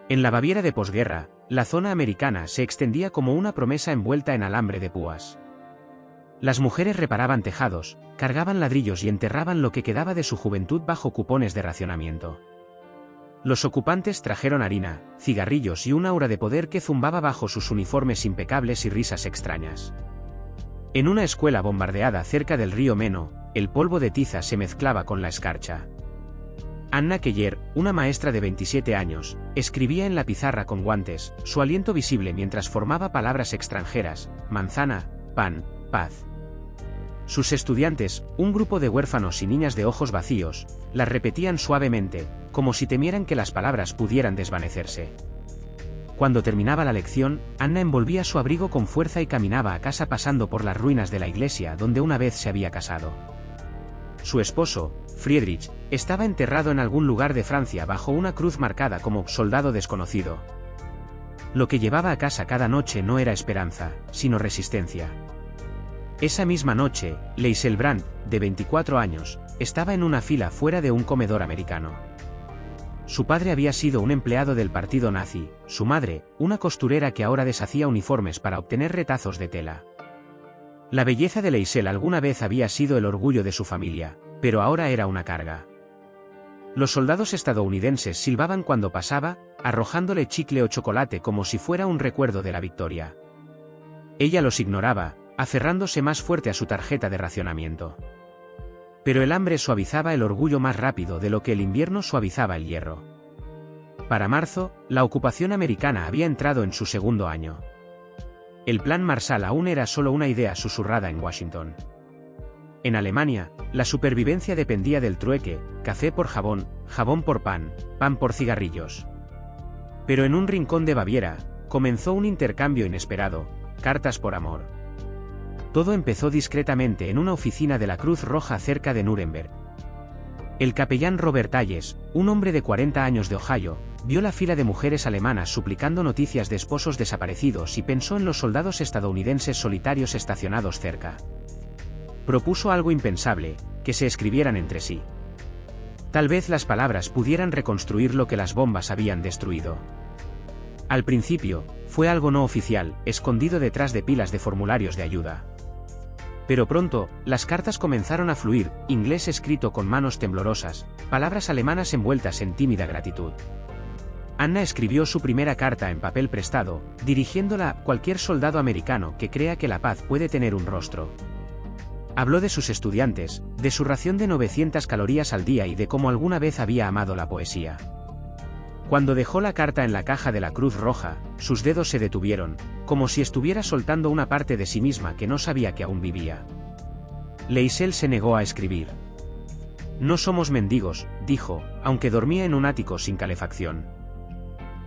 En la Baviera de posguerra, la zona americana se extendía como una promesa envuelta en alambre de púas. Las mujeres reparaban tejados, cargaban ladrillos y enterraban lo que quedaba de su juventud bajo cupones de racionamiento. Los ocupantes trajeron harina, cigarrillos y un aura de poder que zumbaba bajo sus uniformes impecables y risas extrañas. En una escuela bombardeada cerca del río Meno, el polvo de tiza se mezclaba con la escarcha. Anna Keller, una maestra de 27 años, escribía en la pizarra con guantes, su aliento visible mientras formaba palabras extranjeras: manzana, pan, paz. Sus estudiantes, un grupo de huérfanos y niñas de ojos vacíos, las repetían suavemente, como si temieran que las palabras pudieran desvanecerse. Cuando terminaba la lección, Anna envolvía su abrigo con fuerza y caminaba a casa pasando por las ruinas de la iglesia donde una vez se había casado. Su esposo, Friedrich, estaba enterrado en algún lugar de Francia bajo una cruz marcada como soldado desconocido. Lo que llevaba a casa cada noche no era esperanza, sino resistencia. Esa misma noche, Leisel Brandt, de 24 años, estaba en una fila fuera de un comedor americano. Su padre había sido un empleado del partido nazi, su madre, una costurera que ahora deshacía uniformes para obtener retazos de tela. La belleza de Leisel alguna vez había sido el orgullo de su familia, pero ahora era una carga. Los soldados estadounidenses silbaban cuando pasaba, arrojándole chicle o chocolate como si fuera un recuerdo de la victoria. Ella los ignoraba, aferrándose más fuerte a su tarjeta de racionamiento. Pero el hambre suavizaba el orgullo más rápido de lo que el invierno suavizaba el hierro. Para marzo, la ocupación americana había entrado en su segundo año. El Plan Marshall aún era solo una idea susurrada en Washington. En Alemania, la supervivencia dependía del trueque: café por jabón, jabón por pan, pan por cigarrillos. Pero en un rincón de Baviera, comenzó un intercambio inesperado: cartas por amor. Todo empezó discretamente en una oficina de la Cruz Roja cerca de Nuremberg. El capellán Robert Hayes, un hombre de 40 años de Ohio, vio la fila de mujeres alemanas suplicando noticias de esposos desaparecidos y pensó en los soldados estadounidenses solitarios estacionados cerca. Propuso algo impensable: que se escribieran entre sí. Tal vez las palabras pudieran reconstruir lo que las bombas habían destruido. Al principio, fue algo no oficial, escondido detrás de pilas de formularios de ayuda. Pero pronto, las cartas comenzaron a fluir: inglés escrito con manos temblorosas, palabras alemanas envueltas en tímida gratitud. Anna escribió su primera carta en papel prestado, dirigiéndola a cualquier soldado americano que crea que la paz puede tener un rostro. Habló de sus estudiantes, de su ración de 900 calorías al día y de cómo alguna vez había amado la poesía. Cuando dejó la carta en la caja de la Cruz Roja, sus dedos se detuvieron, como si estuviera soltando una parte de sí misma que no sabía que aún vivía. Leisel se negó a escribir. No somos mendigos, dijo, aunque dormía en un ático sin calefacción.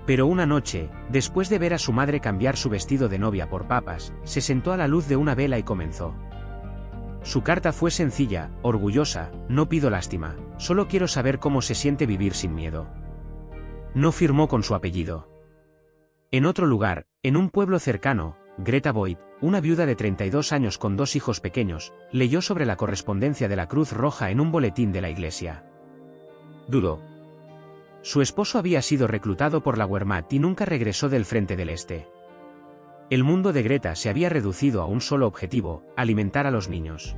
Pero una noche, después de ver a su madre cambiar su vestido de novia por papas, se sentó a la luz de una vela y comenzó. Su carta fue sencilla, orgullosa: no pido lástima, solo quiero saber cómo se siente vivir sin miedo. No firmó con su apellido. En otro lugar, en un pueblo cercano, Greta Boyd, una viuda de 32 años con 2 hijos pequeños, leyó sobre la correspondencia de la Cruz Roja en un boletín de la iglesia. Dudó. Su esposo había sido reclutado por la Wehrmacht y nunca regresó del frente del Este. El mundo de Greta se había reducido a un solo objetivo: alimentar a los niños.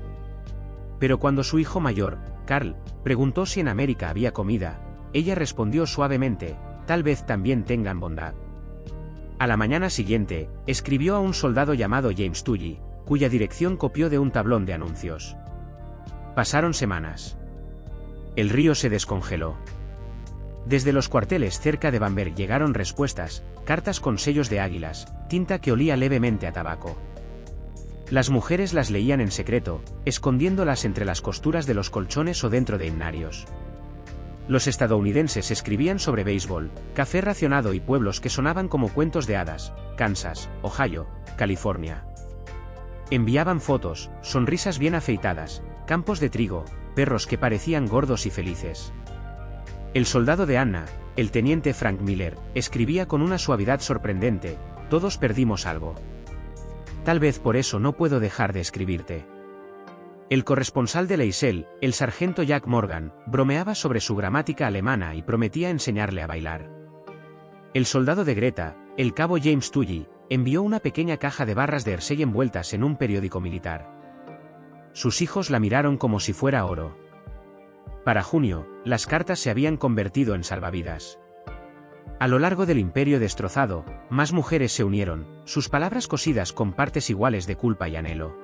Pero cuando su hijo mayor, Carl, preguntó si en América había comida, ella respondió suavemente: tal vez también tengan bondad. A la mañana siguiente, escribió a un soldado llamado James Tully, cuya dirección copió de un tablón de anuncios. Pasaron semanas. El río se descongeló. Desde los cuarteles cerca de Bamberg llegaron respuestas: cartas con sellos de águilas, tinta que olía levemente a tabaco. Las mujeres las leían en secreto, escondiéndolas entre las costuras de los colchones o dentro de himnarios. Los estadounidenses escribían sobre béisbol, café racionado y pueblos que sonaban como cuentos de hadas: Kansas, Ohio, California. Enviaban fotos, sonrisas bien afeitadas, campos de trigo, perros que parecían gordos y felices. El soldado de Anna, el teniente Frank Miller, escribía con una suavidad sorprendente: todos perdimos algo. Tal vez por eso no puedo dejar de escribirte. El corresponsal de Leisel, el sargento Jack Morgan, bromeaba sobre su gramática alemana y prometía enseñarle a bailar. El soldado de Greta, el cabo James Tully, envió una pequeña caja de barras de Hershey envueltas en un periódico militar. Sus hijos la miraron como si fuera oro. Para junio, las cartas se habían convertido en salvavidas. A lo largo del imperio destrozado, más mujeres se unieron, sus palabras cosidas con partes iguales de culpa y anhelo.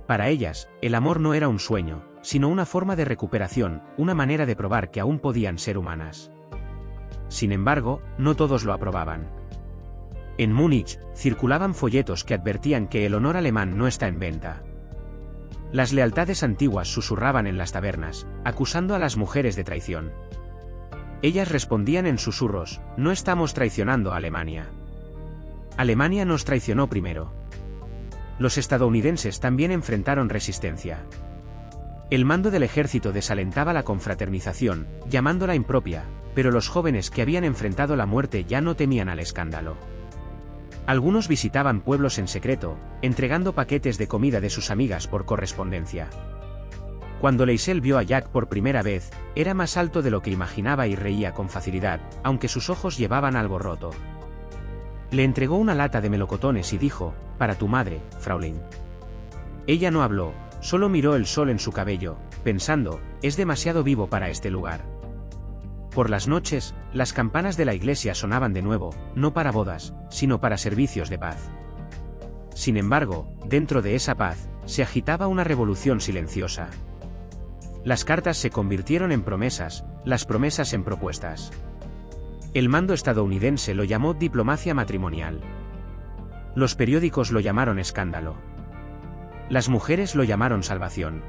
Para ellas, el amor no era un sueño, sino una forma de recuperación, una manera de probar que aún podían ser humanas. Sin embargo, no todos lo aprobaban. En Múnich, circulaban folletos que advertían que el honor alemán no está en venta. Las lealtades antiguas susurraban en las tabernas, acusando a las mujeres de traición. Ellas respondían en susurros: no estamos traicionando a Alemania. Alemania nos traicionó primero. Los estadounidenses también enfrentaron resistencia. El mando del ejército desalentaba la confraternización, llamándola impropia, pero los jóvenes que habían enfrentado la muerte ya no temían al escándalo. Algunos visitaban pueblos en secreto, entregando paquetes de comida de sus amigas por correspondencia. Cuando Leisel vio a Jack por primera vez, era más alto de lo que imaginaba y reía con facilidad, aunque sus ojos llevaban algo roto. Le entregó una lata de melocotones y dijo: «Para tu madre, Fraulein». Ella no habló, solo miró el sol en su cabello, pensando: «Es demasiado vivo para este lugar». Por las noches, las campanas de la iglesia sonaban de nuevo, no para bodas, sino para servicios de paz. Sin embargo, dentro de esa paz, se agitaba una revolución silenciosa. Las cartas se convirtieron en promesas, las promesas en propuestas. El mando estadounidense lo llamó diplomacia matrimonial. Los periódicos lo llamaron escándalo. Las mujeres lo llamaron salvación.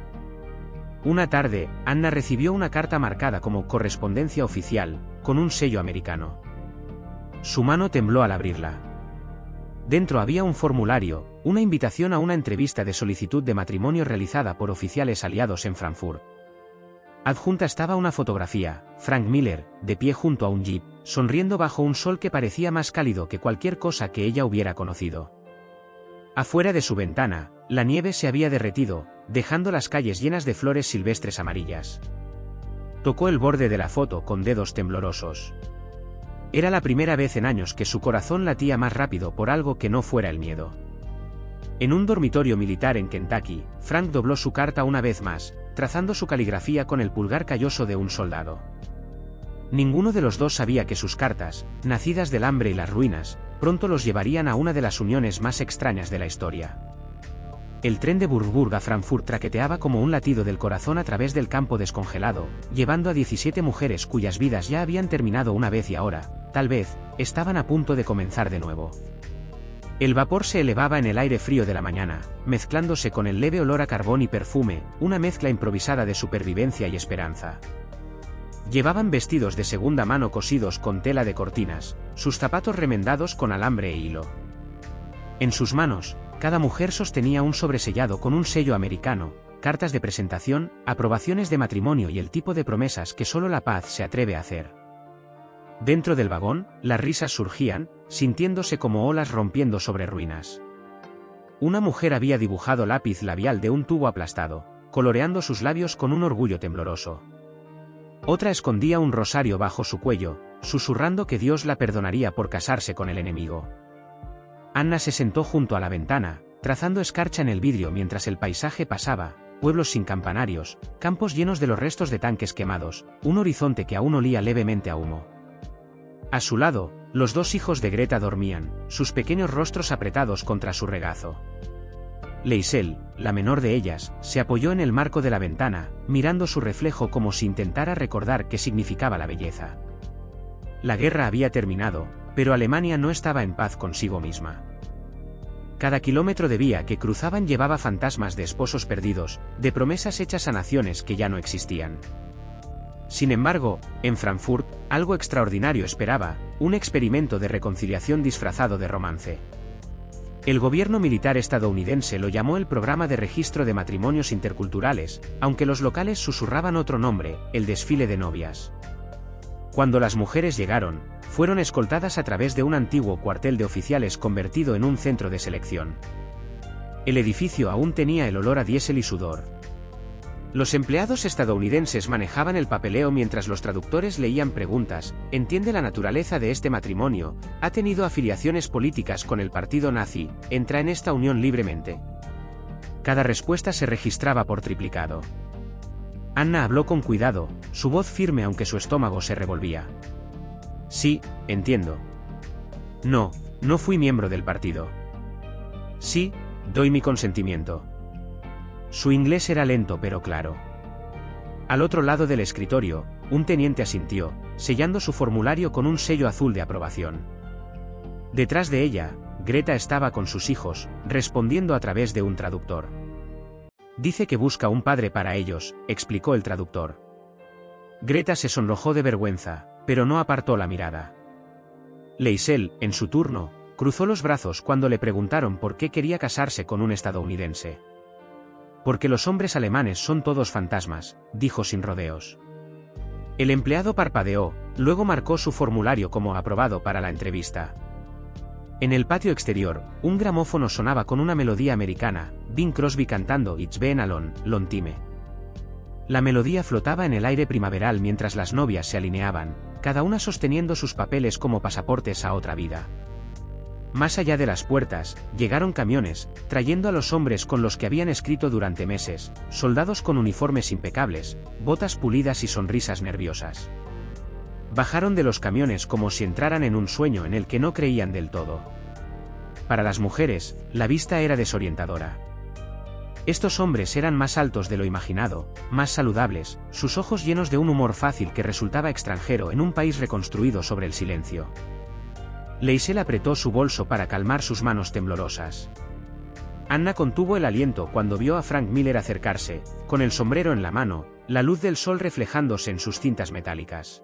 Una tarde, Anna recibió una carta marcada como correspondencia oficial, con un sello americano. Su mano tembló al abrirla. Dentro había un formulario, una invitación a una entrevista de solicitud de matrimonio realizada por oficiales aliados en Frankfurt. Adjunta estaba una fotografía: Frank Miller, de pie junto a un jeep, sonriendo bajo un sol que parecía más cálido que cualquier cosa que ella hubiera conocido. Afuera de su ventana, la nieve se había derretido, dejando las calles llenas de flores silvestres amarillas. Tocó el borde de la foto con dedos temblorosos. Era la primera vez en años que su corazón latía más rápido por algo que no fuera el miedo. En un dormitorio militar en Kentucky, Frank dobló su carta una vez más, trazando su caligrafía con el pulgar calloso de un soldado. Ninguno de los dos sabía que sus cartas, nacidas del hambre y las ruinas, pronto los llevarían a una de las uniones más extrañas de la historia. El tren de Würzburg a Frankfurt traqueteaba como un latido del corazón a través del campo descongelado, llevando a 17 mujeres cuyas vidas ya habían terminado una vez y ahora, tal vez, estaban a punto de comenzar de nuevo. El vapor se elevaba en el aire frío de la mañana, mezclándose con el leve olor a carbón y perfume, una mezcla improvisada de supervivencia y esperanza. Llevaban vestidos de segunda mano cosidos con tela de cortinas, sus zapatos remendados con alambre e hilo. En sus manos, cada mujer sostenía un sobresellado con un sello americano, cartas de presentación, aprobaciones de matrimonio y el tipo de promesas que solo la paz se atreve a hacer. Dentro del vagón, las risas surgían, sintiéndose como olas rompiendo sobre ruinas. Una mujer había dibujado lápiz labial de un tubo aplastado, coloreando sus labios con un orgullo tembloroso. Otra escondía un rosario bajo su cuello, susurrando que Dios la perdonaría por casarse con el enemigo. Anna se sentó junto a la ventana, trazando escarcha en el vidrio mientras el paisaje pasaba: pueblos sin campanarios, campos llenos de los restos de tanques quemados, un horizonte que aún olía levemente a humo. A su lado, los dos hijos de Greta dormían, sus pequeños rostros apretados contra su regazo. Leisel, la menor de ellas, se apoyó en el marco de la ventana, mirando su reflejo como si intentara recordar qué significaba la belleza. La guerra había terminado, pero Alemania no estaba en paz consigo misma. Cada kilómetro de vía que cruzaban llevaba fantasmas de esposos perdidos, de promesas hechas a naciones que ya no existían. Sin embargo, en Frankfurt, algo extraordinario esperaba: un experimento de reconciliación disfrazado de romance. El gobierno militar estadounidense lo llamó el Programa de Registro de Matrimonios Interculturales, aunque los locales susurraban otro nombre: el desfile de novias. Cuando las mujeres llegaron, fueron escoltadas a través de un antiguo cuartel de oficiales convertido en un centro de selección. El edificio aún tenía el olor a diésel y sudor. Los empleados estadounidenses manejaban el papeleo mientras los traductores leían preguntas. ¿Entiende la naturaleza de este matrimonio? ¿Ha tenido afiliaciones políticas con el partido nazi? ¿Entra en esta unión libremente? Cada respuesta se registraba por triplicado. Anna habló con cuidado, su voz firme aunque su estómago se revolvía. Sí, entiendo. No, no fui miembro del partido. Sí, doy mi consentimiento. Su inglés era lento pero claro. Al otro lado del escritorio, un teniente asintió, sellando su formulario con un sello azul de aprobación. Detrás de ella, Greta estaba con sus hijos, respondiendo a través de un traductor. Dice que busca un padre para ellos, explicó el traductor. Greta se sonrojó de vergüenza, pero no apartó la mirada. Leisel, en su turno, cruzó los brazos cuando le preguntaron por qué quería casarse con un estadounidense. Porque los hombres alemanes son todos fantasmas, dijo sin rodeos. El empleado parpadeó, luego marcó su formulario como aprobado para la entrevista. En el patio exterior, un gramófono sonaba con una melodía americana, Bing Crosby cantando It's Been a Long Time. La melodía flotaba en el aire primaveral mientras las novias se alineaban, cada una sosteniendo sus papeles como pasaportes a otra vida. Más allá de las puertas, llegaron camiones, trayendo a los hombres con los que habían escrito durante meses, soldados con uniformes impecables, botas pulidas y sonrisas nerviosas. Bajaron de los camiones como si entraran en un sueño en el que no creían del todo. Para las mujeres, la vista era desorientadora. Estos hombres eran más altos de lo imaginado, más saludables, sus ojos llenos de un humor fácil que resultaba extranjero en un país reconstruido sobre el silencio. Leisel apretó su bolso para calmar sus manos temblorosas. Anna contuvo el aliento cuando vio a Frank Miller acercarse, con el sombrero en la mano, la luz del sol reflejándose en sus cintas metálicas.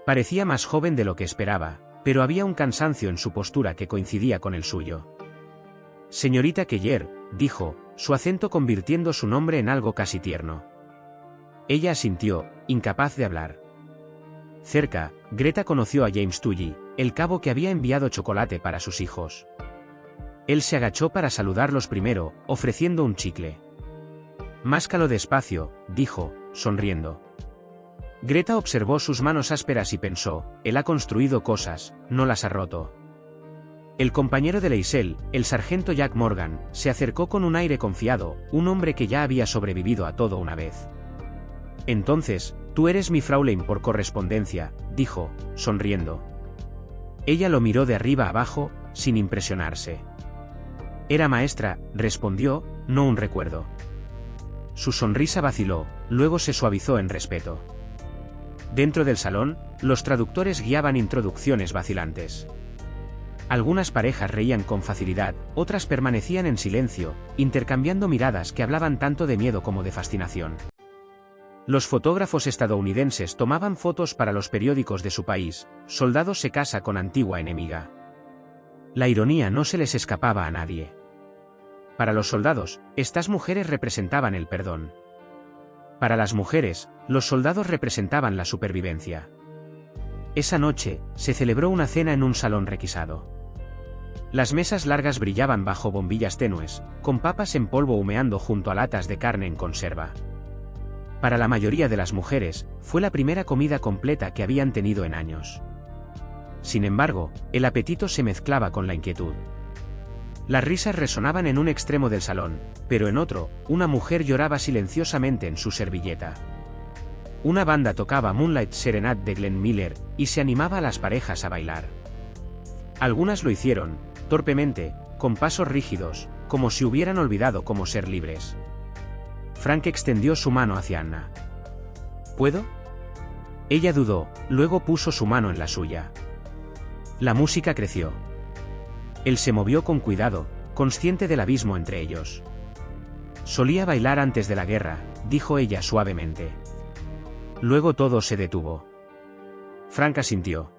Parecía más joven de lo que esperaba, pero había un cansancio en su postura que coincidía con el suyo. Señorita Keller, dijo, su acento convirtiendo su nombre en algo casi tierno. Ella asintió, incapaz de hablar. Cerca, Greta conoció a James Tully, el cabo que había enviado chocolate para sus hijos. Él se agachó para saludarlos primero, ofreciendo un chicle. Máscalo despacio, dijo, sonriendo. Greta observó sus manos ásperas y pensó, él ha construido cosas, no las ha roto. El compañero de Leisel, el sargento Jack Morgan, se acercó con un aire confiado, un hombre que ya había sobrevivido a todo una vez. Entonces, tú eres mi Fraulein por correspondencia, dijo, sonriendo. Ella lo miró de arriba abajo, sin impresionarse. Era maestra, respondió, no un recuerdo. Su sonrisa vaciló, luego se suavizó en respeto. Dentro del salón, los traductores guiaban introducciones vacilantes. Algunas parejas reían con facilidad, otras permanecían en silencio, intercambiando miradas que hablaban tanto de miedo como de fascinación. Los fotógrafos estadounidenses tomaban fotos para los periódicos de su país, soldado se casa con antigua enemiga. La ironía no se les escapaba a nadie. Para los soldados, estas mujeres representaban el perdón. Para las mujeres, los soldados representaban la supervivencia. Esa noche, se celebró una cena en un salón requisado. Las mesas largas brillaban bajo bombillas tenues, con papas en polvo humeando junto a latas de carne en conserva. Para la mayoría de las mujeres, fue la primera comida completa que habían tenido en años. Sin embargo, el apetito se mezclaba con la inquietud. Las risas resonaban en un extremo del salón, pero en otro, una mujer lloraba silenciosamente en su servilleta. Una banda tocaba Moonlight Serenade de Glenn Miller, y se animaba a las parejas a bailar. Algunas lo hicieron, torpemente, con pasos rígidos, como si hubieran olvidado cómo ser libres. Frank extendió su mano hacia Anna. ¿Puedo? Ella dudó, luego puso su mano en la suya. La música creció. Él se movió con cuidado, consciente del abismo entre ellos. Solía bailar antes de la guerra, dijo ella suavemente. Luego todo se detuvo. Frank asintió.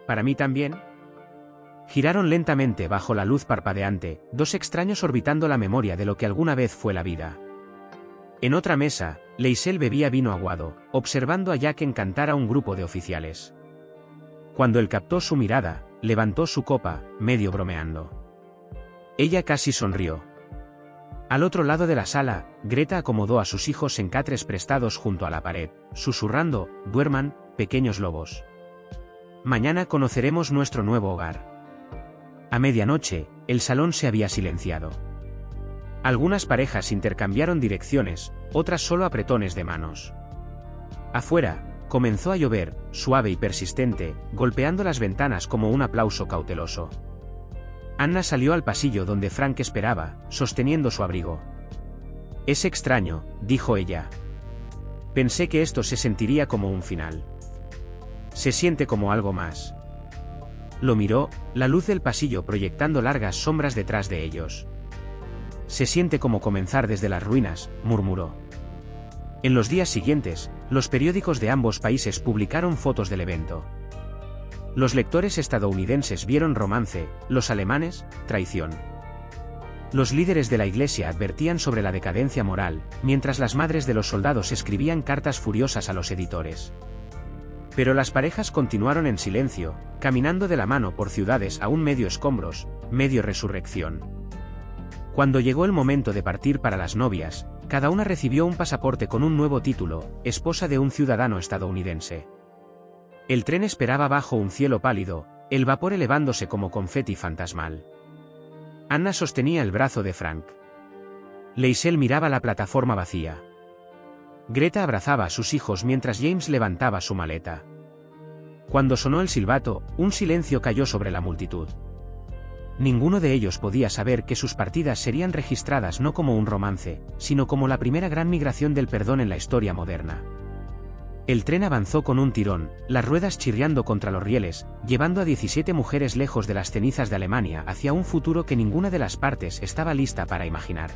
¿Para mí también? Giraron lentamente bajo la luz parpadeante, dos extraños orbitando la memoria de lo que alguna vez fue la vida. En otra mesa, Leisel bebía vino aguado, observando a Jack encantar a un grupo de oficiales. Cuando él captó su mirada, levantó su copa, medio bromeando. Ella casi sonrió. Al otro lado de la sala, Greta acomodó a sus hijos en catres prestados junto a la pared, susurrando: «Duerman, pequeños lobos. Mañana conoceremos nuestro nuevo hogar». A medianoche, el salón se había silenciado. Algunas parejas intercambiaron direcciones, otras solo apretones de manos. Afuera, comenzó a llover, suave y persistente, golpeando las ventanas como un aplauso cauteloso. Anna salió al pasillo donde Frank esperaba, sosteniendo su abrigo. «Es extraño», dijo ella. «Pensé que esto se sentiría como un final. Se siente como algo más». Lo miró, la luz del pasillo proyectando largas sombras detrás de ellos. «Se siente como comenzar desde las ruinas», murmuró. En los días siguientes, los periódicos de ambos países publicaron fotos del evento. Los lectores estadounidenses vieron romance, los alemanes, traición. Los líderes de la iglesia advertían sobre la decadencia moral, mientras las madres de los soldados escribían cartas furiosas a los editores. Pero las parejas continuaron en silencio, caminando de la mano por ciudades aún medio escombros, medio resurrección. Cuando llegó el momento de partir para las novias, cada una recibió un pasaporte con un nuevo título: esposa de un ciudadano estadounidense. El tren esperaba bajo un cielo pálido, el vapor elevándose como confeti fantasmal. Anna sostenía el brazo de Frank. Leisel miraba la plataforma vacía. Greta abrazaba a sus hijos mientras James levantaba su maleta. Cuando sonó el silbato, un silencio cayó sobre la multitud. Ninguno de ellos podía saber que sus partidas serían registradas no como un romance, sino como la primera gran migración del perdón en la historia moderna. El tren avanzó con un tirón, las ruedas chirriando contra los rieles, llevando a 17 mujeres lejos de las cenizas de Alemania hacia un futuro que ninguna de las partes estaba lista para imaginar.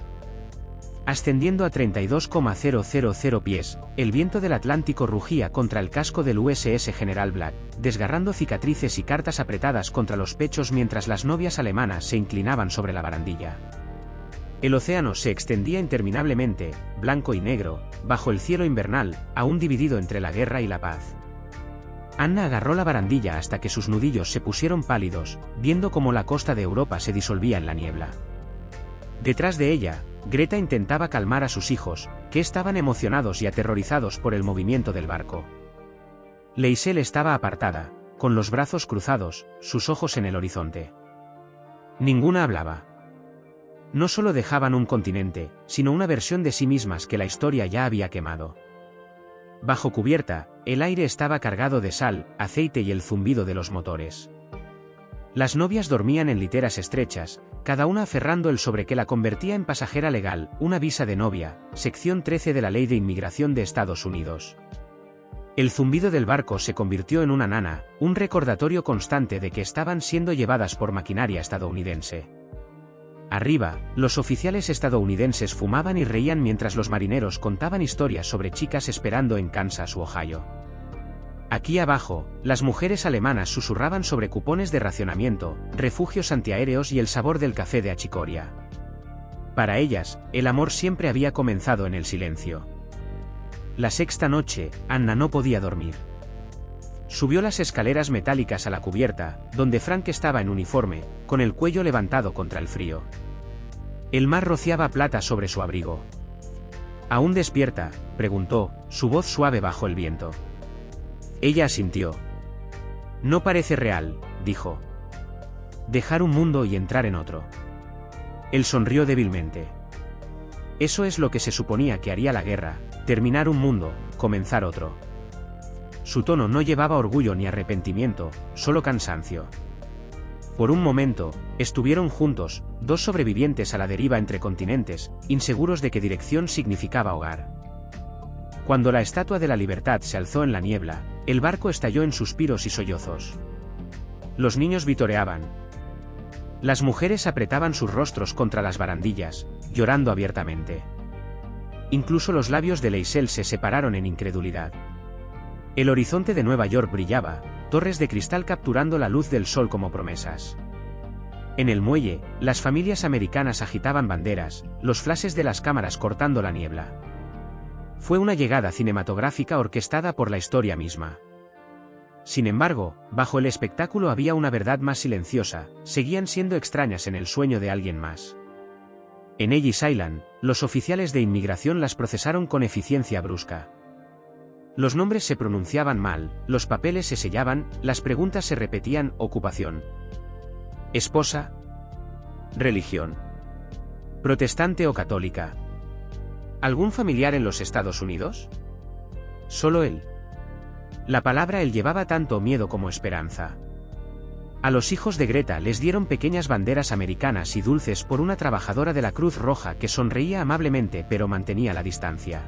Ascendiendo a 32,000 pies, el viento del Atlántico rugía contra el casco del USS General Black, desgarrando cicatrices y cartas apretadas contra los pechos mientras las novias alemanas se inclinaban sobre la barandilla. El océano se extendía interminablemente, blanco y negro, bajo el cielo invernal, aún dividido entre la guerra y la paz. Anna agarró la barandilla hasta que sus nudillos se pusieron pálidos, viendo cómo la costa de Europa se disolvía en la niebla. Detrás de ella, Greta intentaba calmar a sus hijos, que estaban emocionados y aterrorizados por el movimiento del barco. Leisel estaba apartada, con los brazos cruzados, sus ojos en el horizonte. Ninguna hablaba. No solo dejaban un continente, sino una versión de sí mismas que la historia ya había quemado. Bajo cubierta, el aire estaba cargado de sal, aceite y el zumbido de los motores. Las novias dormían en literas estrechas, cada una aferrando el sobre que la convertía en pasajera legal, una visa de novia, sección 13 de la Ley de Inmigración de Estados Unidos. El zumbido del barco se convirtió en una nana, un recordatorio constante de que estaban siendo llevadas por maquinaria estadounidense. Arriba, los oficiales estadounidenses fumaban y reían mientras los marineros contaban historias sobre chicas esperando en Kansas u Ohio. Aquí abajo, las mujeres alemanas susurraban sobre cupones de racionamiento, refugios antiaéreos y el sabor del café de achicoria. Para ellas, el amor siempre había comenzado en el silencio. La sexta noche, Anna no podía dormir. Subió las escaleras metálicas a la cubierta, donde Frank estaba en uniforme, con el cuello levantado contra el frío. El mar rociaba plata sobre su abrigo. ¿Aún despierta?, preguntó, su voz suave bajo el viento. Ella asintió. No parece real, dijo. Dejar un mundo y entrar en otro. Él sonrió débilmente. Eso es lo que se suponía que haría la guerra, terminar un mundo, comenzar otro. Su tono no llevaba orgullo ni arrepentimiento, solo cansancio. Por un momento, estuvieron juntos, dos sobrevivientes a la deriva entre continentes, inseguros de qué dirección significaba hogar. Cuando la Estatua de la Libertad se alzó en la niebla, el barco estalló en suspiros y sollozos. Los niños vitoreaban. Las mujeres apretaban sus rostros contra las barandillas, llorando abiertamente. Incluso los labios de Leisel se separaron en incredulidad. El horizonte de Nueva York brillaba, torres de cristal capturando la luz del sol como promesas. En el muelle, las familias americanas agitaban banderas, los flashes de las cámaras cortando la niebla. Fue una llegada cinematográfica orquestada por la historia misma. Sin embargo, bajo el espectáculo había una verdad más silenciosa, seguían siendo extrañas en el sueño de alguien más. En Ellis Island, los oficiales de inmigración las procesaron con eficiencia brusca. Los nombres se pronunciaban mal, los papeles se sellaban, las preguntas se repetían: ocupación, esposa, religión, protestante o católica. ¿Algún familiar en los Estados Unidos? Solo él. La palabra él llevaba tanto miedo como esperanza. A los hijos de Greta les dieron pequeñas banderas americanas y dulces por una trabajadora de la Cruz Roja que sonreía amablemente pero mantenía la distancia.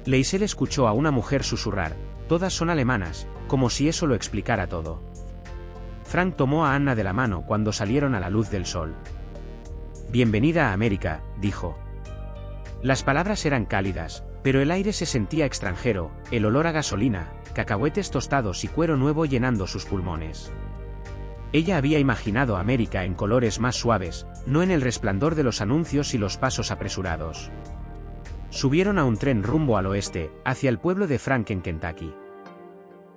Leisel escuchó a una mujer susurrar: todas son alemanas, como si eso lo explicara todo. Frank tomó a Anna de la mano cuando salieron a la luz del sol. Bienvenida a América, dijo. Las palabras eran cálidas, pero el aire se sentía extranjero, el olor a gasolina, cacahuetes tostados y cuero nuevo llenando sus pulmones. Ella había imaginado América en colores más suaves, no en el resplandor de los anuncios y los pasos apresurados. Subieron a un tren rumbo al oeste, hacia el pueblo de Frank en Kentucky.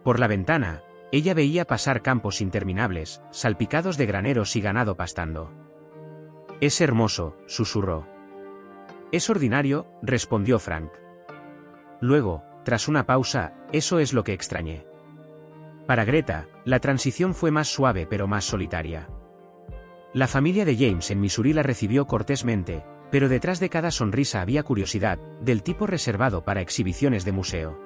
Por la ventana, ella veía pasar campos interminables, salpicados de graneros y ganado pastando. Es hermoso, susurró. Es ordinario, respondió Frank. Luego, tras una pausa, eso es lo que extrañé. Para Greta, la transición fue más suave pero más solitaria. La familia de James en Missouri la recibió cortésmente, pero detrás de cada sonrisa había curiosidad, del tipo reservado para exhibiciones de museo.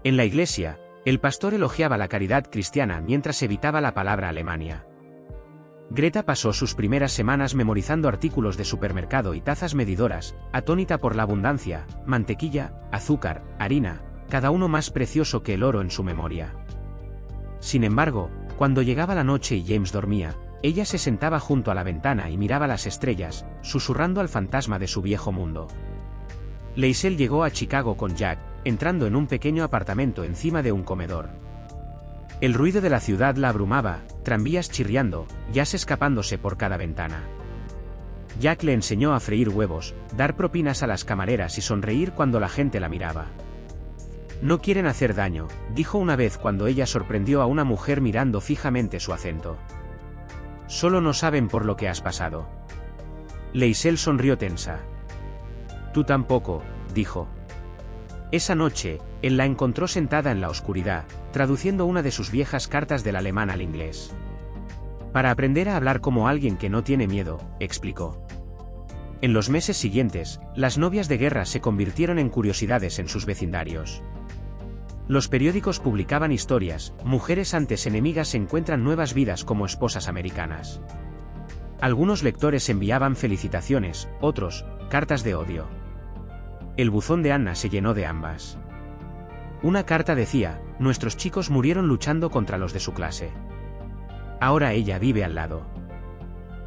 En la iglesia, el pastor elogiaba la caridad cristiana mientras evitaba la palabra Alemania. Greta pasó sus primeras semanas memorizando artículos de supermercado y tazas medidoras, atónita por la abundancia: mantequilla, azúcar, harina, cada uno más precioso que el oro en su memoria. Sin embargo, cuando llegaba la noche y James dormía, ella se sentaba junto a la ventana y miraba las estrellas, susurrando al fantasma de su viejo mundo. Leisel llegó a Chicago con Jack, entrando en un pequeño apartamento encima de un comedor. El ruido de la ciudad la abrumaba, tranvías chirriando, jazz escapándose por cada ventana. Jack le enseñó a freír huevos, dar propinas a las camareras y sonreír cuando la gente la miraba. No quieren hacer daño, dijo una vez cuando ella sorprendió a una mujer mirando fijamente su acento. Solo no saben por lo que has pasado. Leisel sonrió tensa. Tú tampoco, dijo. Esa noche, él la encontró sentada en la oscuridad, traduciendo una de sus viejas cartas del alemán al inglés. Para aprender a hablar como alguien que no tiene miedo, explicó. En los meses siguientes, las novias de guerra se convirtieron en curiosidades en sus vecindarios. Los periódicos publicaban historias: mujeres antes enemigas encuentran nuevas vidas como esposas americanas. Algunos lectores enviaban felicitaciones, otros, cartas de odio. El buzón de Anna se llenó de ambas. Una carta decía: nuestros chicos murieron luchando contra los de su clase. Ahora ella vive al lado.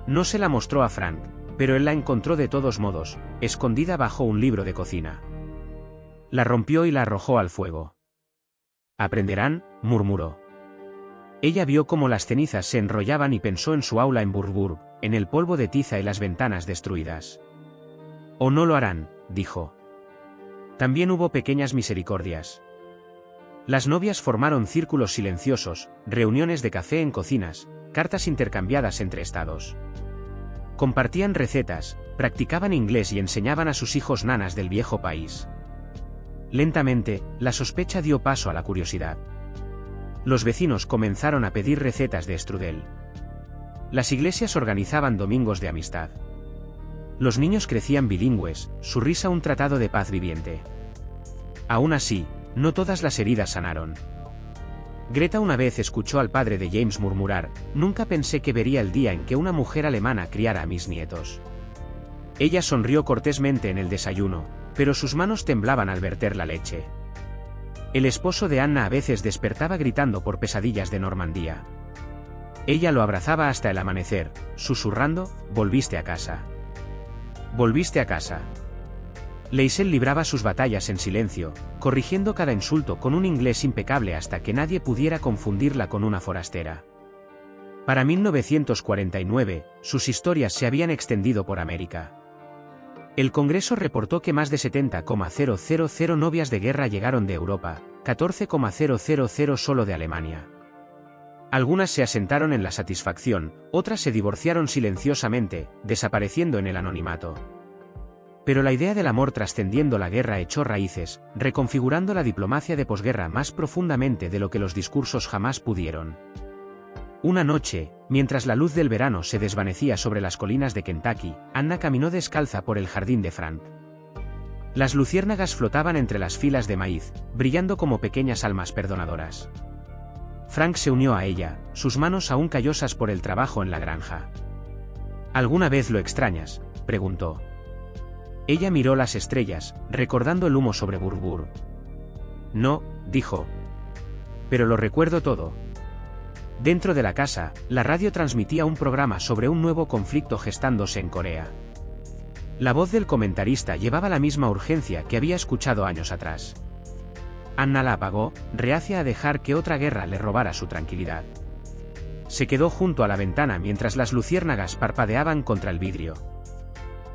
No se la mostró a Frank, pero él la encontró de todos modos, escondida bajo un libro de cocina. La rompió y la arrojó al fuego. Aprenderán, murmuró. Ella vio cómo las cenizas se enrollaban y pensó en su aula en Burburg, en el polvo de tiza y las ventanas destruidas. O no lo harán, dijo. También hubo pequeñas misericordias. Las novias formaron círculos silenciosos, reuniones de café en cocinas, cartas intercambiadas entre estados. Compartían recetas, practicaban inglés y enseñaban a sus hijos nanas del viejo país. Lentamente, la sospecha dio paso a la curiosidad. Los vecinos comenzaron a pedir recetas de strudel. Las iglesias organizaban domingos de amistad. Los niños crecían bilingües, su risa un tratado de paz viviente. Aún así, no todas las heridas sanaron. Greta una vez escuchó al padre de James murmurar: nunca pensé que vería el día en que una mujer alemana criara a mis nietos. Ella sonrió cortésmente en el desayuno, pero sus manos temblaban al verter la leche. El esposo de Anna a veces despertaba gritando por pesadillas de Normandía. Ella lo abrazaba hasta el amanecer, susurrando: volviste a casa. Volviste a casa. Leisel libraba sus batallas en silencio, corrigiendo cada insulto con un inglés impecable hasta que nadie pudiera confundirla con una forastera. Para 1949, sus historias se habían extendido por América. El Congreso reportó que más de 70,000 novias de guerra llegaron de Europa, 14,000 solo de Alemania. Algunas se asentaron en la satisfacción, otras se divorciaron silenciosamente, desapareciendo en el anonimato. Pero la idea del amor trascendiendo la guerra echó raíces, reconfigurando la diplomacia de posguerra más profundamente de lo que los discursos jamás pudieron. Una noche, mientras la luz del verano se desvanecía sobre las colinas de Kentucky, Anna caminó descalza por el jardín de Frank. Las luciérnagas flotaban entre las filas de maíz, brillando como pequeñas almas perdonadoras. Frank se unió a ella, sus manos aún callosas por el trabajo en la granja. ¿Alguna vez lo extrañas?, preguntó. Ella miró las estrellas, recordando el humo sobre Burr. No, dijo. Pero lo recuerdo todo. Dentro de la casa, la radio transmitía un programa sobre un nuevo conflicto gestándose en Corea. La voz del comentarista llevaba la misma urgencia que había escuchado años atrás. Anna la apagó, reacia a dejar que otra guerra le robara su tranquilidad. Se quedó junto a la ventana mientras las luciérnagas parpadeaban contra el vidrio.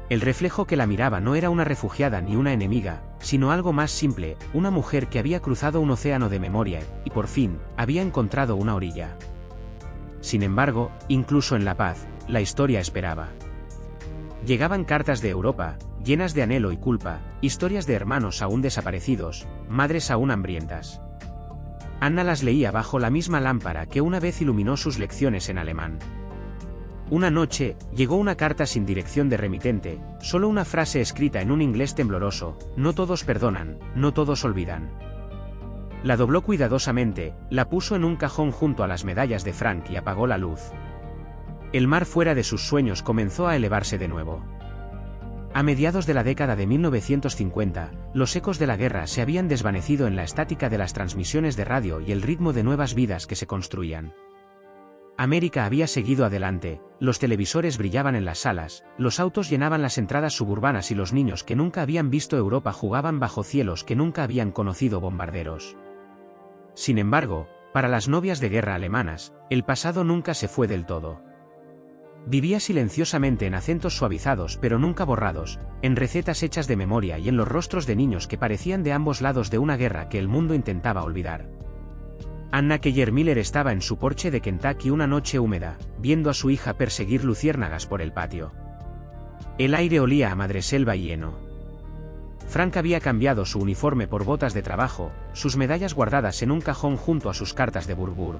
El reflejo que la miraba no era una refugiada ni una enemiga, sino algo más simple, una mujer que había cruzado un océano de memoria y, por fin, había encontrado una orilla. Sin embargo, incluso en la paz, la historia esperaba. Llegaban cartas de Europa, llenas de anhelo y culpa, historias de hermanos aún desaparecidos, madres aún hambrientas. Anna las leía bajo la misma lámpara que una vez iluminó sus lecciones en alemán. Una noche, llegó una carta sin dirección de remitente, solo una frase escrita en un inglés tembloroso: no todos perdonan, no todos olvidan. La dobló cuidadosamente, la puso en un cajón junto a las medallas de Frank y apagó la luz. El mar fuera de sus sueños comenzó a elevarse de nuevo. A mediados de la década de 1950, los ecos de la guerra se habían desvanecido en la estática de las transmisiones de radio y el ritmo de nuevas vidas que se construían. América había seguido adelante, los televisores brillaban en las salas, los autos llenaban las entradas suburbanas y los niños que nunca habían visto Europa jugaban bajo cielos que nunca habían conocido bombarderos. Sin embargo, para las novias de guerra alemanas, el pasado nunca se fue del todo. Vivía silenciosamente en acentos suavizados pero nunca borrados, en recetas hechas de memoria y en los rostros de niños que parecían de ambos lados de una guerra que el mundo intentaba olvidar. Anna Keller Miller estaba en su porche de Kentucky una noche húmeda, viendo a su hija perseguir luciérnagas por el patio. El aire olía a madreselva y heno. Frank había cambiado su uniforme por botas de trabajo, sus medallas guardadas en un cajón junto a sus cartas de Burr.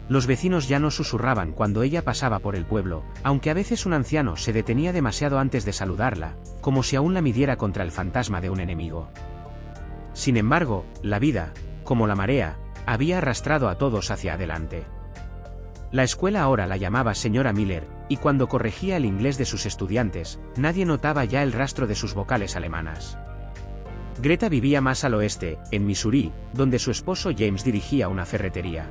Los vecinos ya no susurraban cuando ella pasaba por el pueblo, aunque a veces un anciano se detenía demasiado antes de saludarla, como si aún la midiera contra el fantasma de un enemigo. Sin embargo, la vida, como la marea, había arrastrado a todos hacia adelante. La escuela ahora la llamaba señora Miller, y cuando corregía el inglés de sus estudiantes, nadie notaba ya el rastro de sus vocales alemanas. Greta vivía más al oeste, en Missouri, donde su esposo James dirigía una ferretería.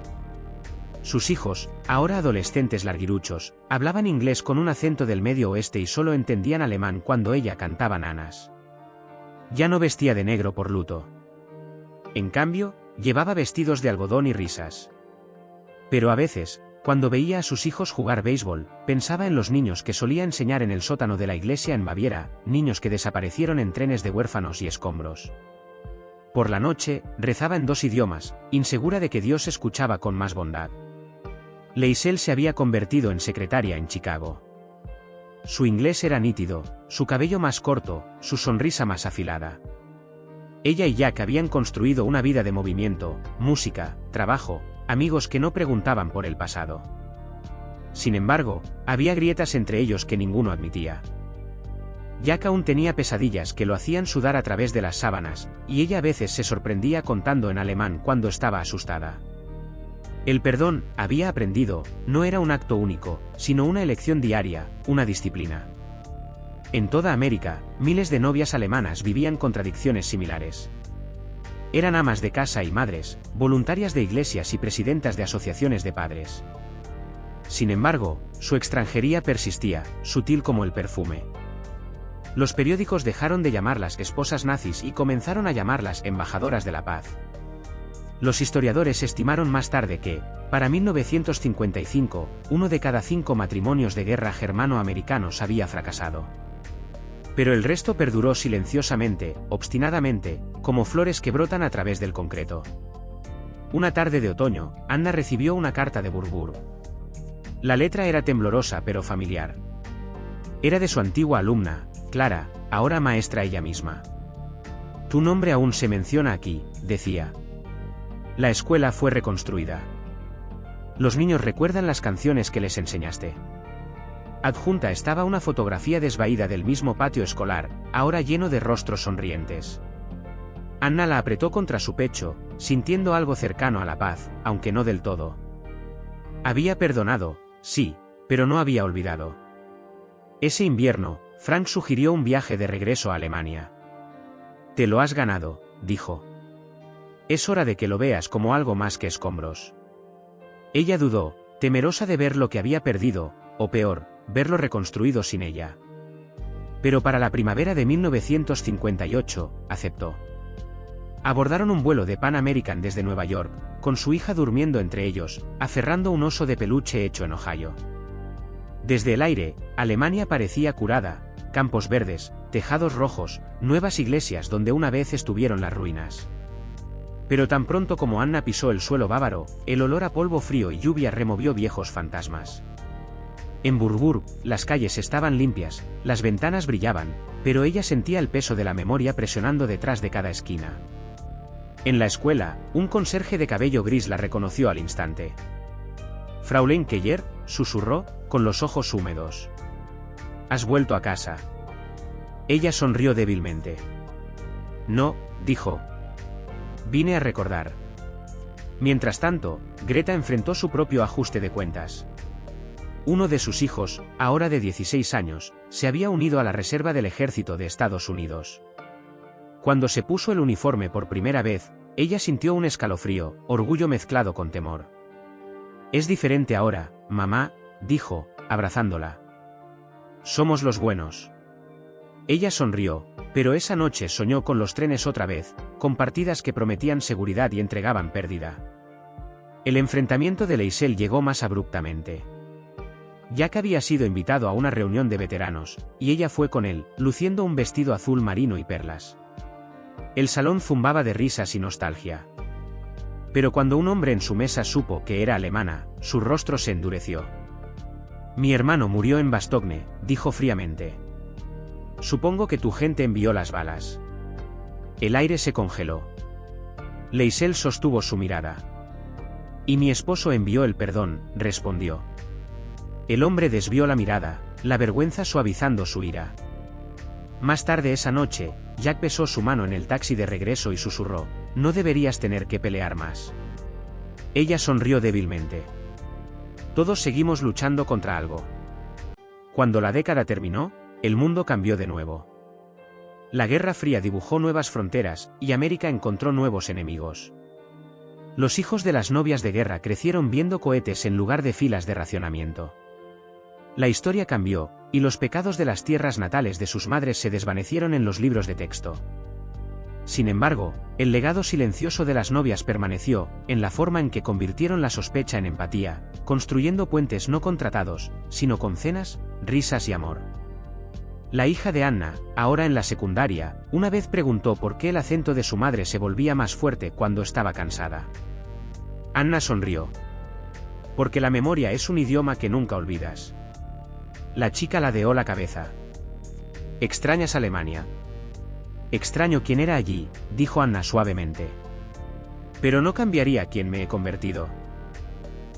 Sus hijos, ahora adolescentes larguiruchos, hablaban inglés con un acento del medio oeste y solo entendían alemán cuando ella cantaba nanas. Ya no vestía de negro por luto. En cambio, llevaba vestidos de algodón y risas. Pero a veces, cuando veía a sus hijos jugar béisbol, pensaba en los niños que solía enseñar en el sótano de la iglesia en Baviera, niños que desaparecieron en trenes de huérfanos y escombros. Por la noche, rezaba en 2 idiomas, insegura de que Dios escuchaba con más bondad. Leisel se había convertido en secretaria en Chicago. Su inglés era nítido, su cabello más corto, su sonrisa más afilada. Ella y Jack habían construido una vida de movimiento, música, trabajo, amigos que no preguntaban por el pasado. Sin embargo, había grietas entre ellos que ninguno admitía. Jack aún tenía pesadillas que lo hacían sudar a través de las sábanas, y ella a veces se sorprendía contando en alemán cuando estaba asustada. El perdón, había aprendido, no era un acto único, sino una elección diaria, una disciplina. En toda América, miles de novias alemanas vivían contradicciones similares. Eran amas de casa y madres, voluntarias de iglesias y presidentas de asociaciones de padres. Sin embargo, su extranjería persistía, sutil como el perfume. Los periódicos dejaron de llamarlas esposas nazis y comenzaron a llamarlas embajadoras de la paz. Los historiadores estimaron más tarde que, para 1955, 1 de cada 5 matrimonios de guerra germano-americanos había fracasado. Pero el resto perduró silenciosamente, obstinadamente, como flores que brotan a través del concreto. Una tarde de otoño, Anna recibió una carta de Burgburg. La letra era temblorosa pero familiar. Era de su antigua alumna, Clara, ahora maestra ella misma. Tu nombre aún se menciona aquí, decía. La escuela fue reconstruida. Los niños recuerdan las canciones que les enseñaste. Adjunta estaba una fotografía desvaída del mismo patio escolar, ahora lleno de rostros sonrientes. Anna la apretó contra su pecho, sintiendo algo cercano a la paz, aunque no del todo. Había perdonado, sí, pero no había olvidado. Ese invierno, Frank sugirió un viaje de regreso a Alemania. Te lo has ganado, dijo. Es hora de que lo veas como algo más que escombros. Ella dudó, temerosa de ver lo que había perdido, o peor, verlo reconstruido sin ella. Pero para la primavera de 1958, aceptó. Abordaron un vuelo de Pan American desde Nueva York, con su hija durmiendo entre ellos, aferrando un oso de peluche hecho en Ohio. Desde el aire, Alemania parecía curada, campos verdes, tejados rojos, nuevas iglesias donde una vez estuvieron las ruinas. Pero tan pronto como Anna pisó el suelo bávaro, el olor a polvo frío y lluvia removió viejos fantasmas. En Burgburg, las calles estaban limpias, las ventanas brillaban, pero ella sentía el peso de la memoria presionando detrás de cada esquina. En la escuela, un conserje de cabello gris la reconoció al instante. Fraulein Keller, susurró, con los ojos húmedos. ¿Has vuelto a casa? Ella sonrió débilmente. No, dijo. Vine a recordar. Mientras tanto, Greta enfrentó su propio ajuste de cuentas. Uno de sus hijos, ahora de 16 años, se había unido a la reserva del ejército de Estados Unidos. Cuando se puso el uniforme por primera vez, ella sintió un escalofrío, orgullo mezclado con temor. Es diferente ahora, mamá, dijo, abrazándola. Somos los buenos. Ella sonrió, pero esa noche soñó con los trenes otra vez, con partidas que prometían seguridad y entregaban pérdida. El enfrentamiento de Leisel llegó más abruptamente. Jack había sido invitado a una reunión de veteranos, y ella fue con él, luciendo un vestido azul marino y perlas. El salón zumbaba de risas y nostalgia. Pero cuando un hombre en su mesa supo que era alemana, su rostro se endureció. Mi hermano murió en Bastogne, dijo fríamente. Supongo que tu gente envió las balas. El aire se congeló. Leisel sostuvo su mirada. Y mi esposo envió el perdón, respondió. El hombre desvió la mirada, la vergüenza suavizando su ira. Más tarde esa noche, Jack besó su mano en el taxi de regreso y susurró, no deberías tener que pelear más. Ella sonrió débilmente. Todos seguimos luchando contra algo. Cuando la década terminó, el mundo cambió de nuevo. La Guerra Fría dibujó nuevas fronteras, y América encontró nuevos enemigos. Los hijos de las novias de guerra crecieron viendo cohetes en lugar de filas de racionamiento. La historia cambió, y los pecados de las tierras natales de sus madres se desvanecieron en los libros de texto. Sin embargo, el legado silencioso de las novias permaneció, en la forma en que convirtieron la sospecha en empatía, construyendo puentes no contratados, sino con cenas, risas y amor. La hija de Anna, ahora en la secundaria, una vez preguntó por qué el acento de su madre se volvía más fuerte cuando estaba cansada. Anna sonrió. Porque la memoria es un idioma que nunca olvidas. La chica ladeó la cabeza. ¿Extrañas Alemania? Extraño quién era allí, dijo Anna suavemente. Pero no cambiaría quién me he convertido.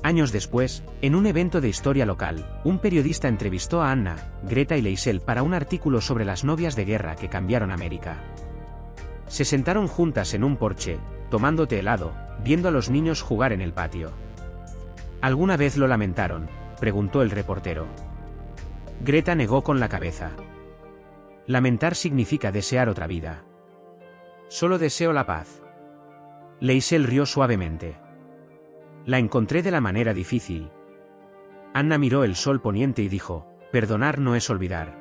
Años después, en un evento de historia local, un periodista entrevistó a Anna, Greta y Leisel para un artículo sobre las novias de guerra que cambiaron América. Se sentaron juntas en un porche, tomando té helado, viendo a los niños jugar en el patio. ¿Alguna vez lo lamentaron?, preguntó el reportero. Greta negó con la cabeza. Lamentar significa desear otra vida. Solo deseo la paz. Leisel rió suavemente. La encontré de la manera difícil. Anna miró el sol poniente y dijo, perdonar no es olvidar.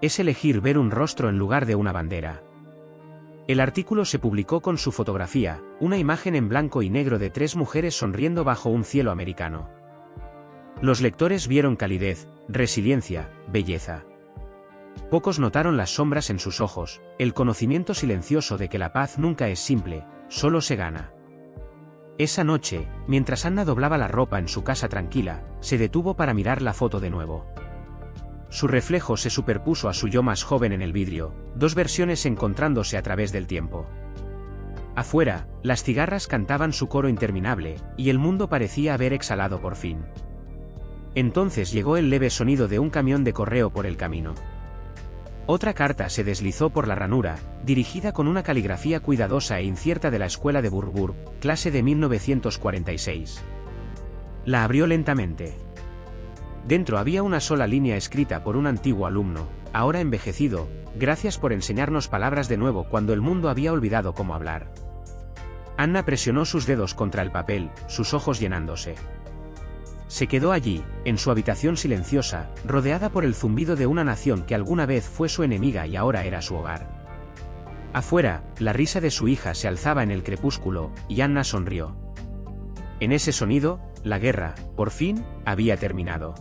Es elegir ver un rostro en lugar de una bandera. El artículo se publicó con su fotografía, una imagen en blanco y negro de 3 mujeres sonriendo bajo un cielo americano. Los lectores vieron calidez, resiliencia, belleza. Pocos notaron las sombras en sus ojos, el conocimiento silencioso de que la paz nunca es simple, solo se gana. Esa noche, mientras Anna doblaba la ropa en su casa tranquila, se detuvo para mirar la foto de nuevo. Su reflejo se superpuso a su yo más joven en el vidrio, dos versiones encontrándose a través del tiempo. Afuera, las cigarras cantaban su coro interminable, y el mundo parecía haber exhalado por fin. Entonces llegó el leve sonido de un camión de correo por el camino. Otra carta se deslizó por la ranura, dirigida con una caligrafía cuidadosa e incierta de la escuela de Burgburg, clase de 1946. La abrió lentamente. Dentro había una sola línea escrita por un antiguo alumno, ahora envejecido: gracias por enseñarnos palabras de nuevo cuando el mundo había olvidado cómo hablar. Anna presionó sus dedos contra el papel, sus ojos llenándose. Se quedó allí, en su habitación silenciosa, rodeada por el zumbido de una nación que alguna vez fue su enemiga y ahora era su hogar. Afuera, la risa de su hija se alzaba en el crepúsculo, y Anna sonrió. En ese sonido, la guerra, por fin, había terminado.